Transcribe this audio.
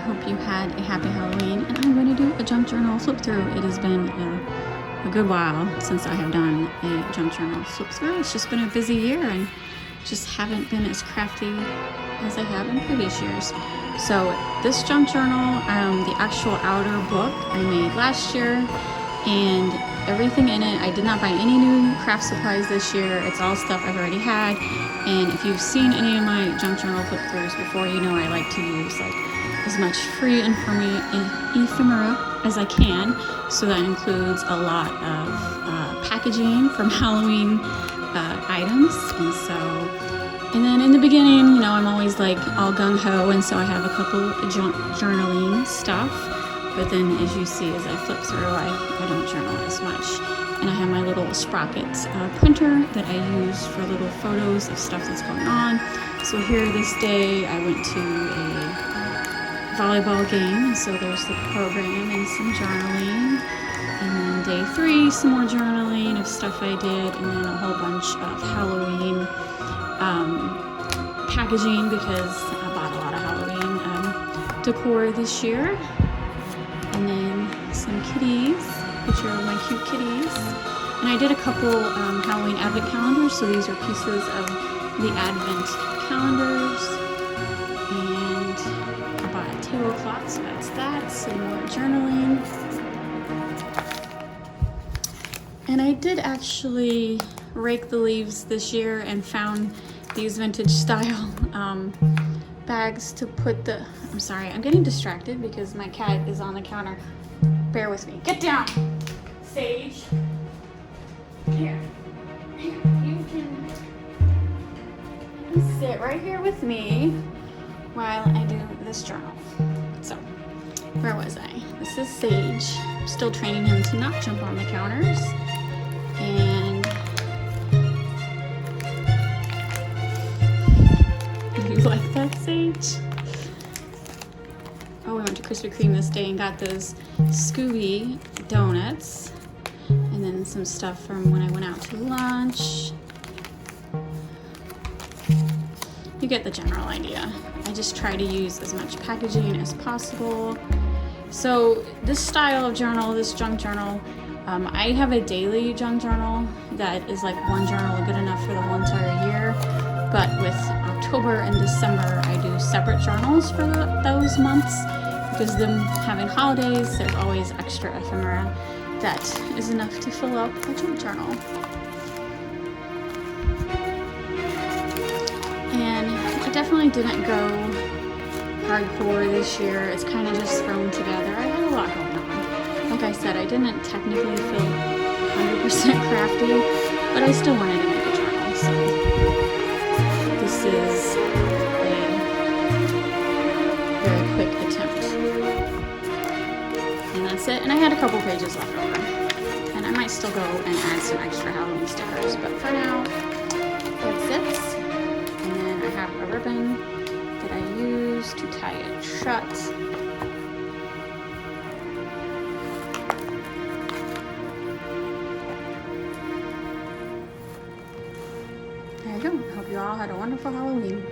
hope you had a happy Halloween, and I'm going to do a junk journal flip through. It has been a good while since I have done a junk journal flip through. It's just been a busy year and just haven't been as crafty as I have in previous years. So this junk journal, the actual outer book I made last year, and everything in it, I did not buy any new craft supplies this year. It's all stuff I've already had. And if you've seen any of my junk journal flip throughs before, you know I like to use like as much free ephemera as I can. So that includes a lot of packaging from Halloween items. And then in the beginning, you know, I'm always like all gung-ho, and so I have a couple of junk journaling stuff. But then as you see, as I flip through, I don't journal as much. And I have my little Sprocket printer that I use for little photos of stuff that's going on. So here this day, I went to a volleyball game. So there's the program and some journaling. And then day 3, some more journaling of stuff I did. And then a whole bunch of Halloween packaging, because I bought a lot of Halloween decor this year. And then some kitties, which are my cute kitties. And I did a couple Halloween advent calendars, so these are pieces of the advent calendars. And I bought a tablecloth, so that's that. Some more journaling. And I did actually rake the leaves this year and found these vintage style bags to put the... I'm sorry, I'm getting distracted because my cat is on the counter. Bear with me. Get down, Sage. Here. You can sit right here with me while I do this journal. So, where was I? This is Sage. I'm still training him to not jump on the counters. And you like that, Sage? Oh, we went to Krispy Kreme this day and got those Scooby donuts. And then some stuff from when I went out to lunch. You get the general idea. I just try to use as much packaging as possible. So this style of journal, this junk journal, I have a daily junk journal that is like one journal good enough for the whole entire year. But with October and December, I do separate journals for those months, because them having holidays, there's always extra ephemera that is enough to fill up a junk journal. And I definitely didn't go hardcore this year. It's kind of just thrown together. I had a lot going on. Like I said, I didn't technically feel 100% crafty, but I still wanted to make a journal. So this is a very quick attempt. And that's it. And I had a couple pages left over. And I might still go and add some extra Halloween stickers, but for now, that's it. And then I have a ribbon that I use to tie it shut. There you go. I hope you all had a wonderful Halloween.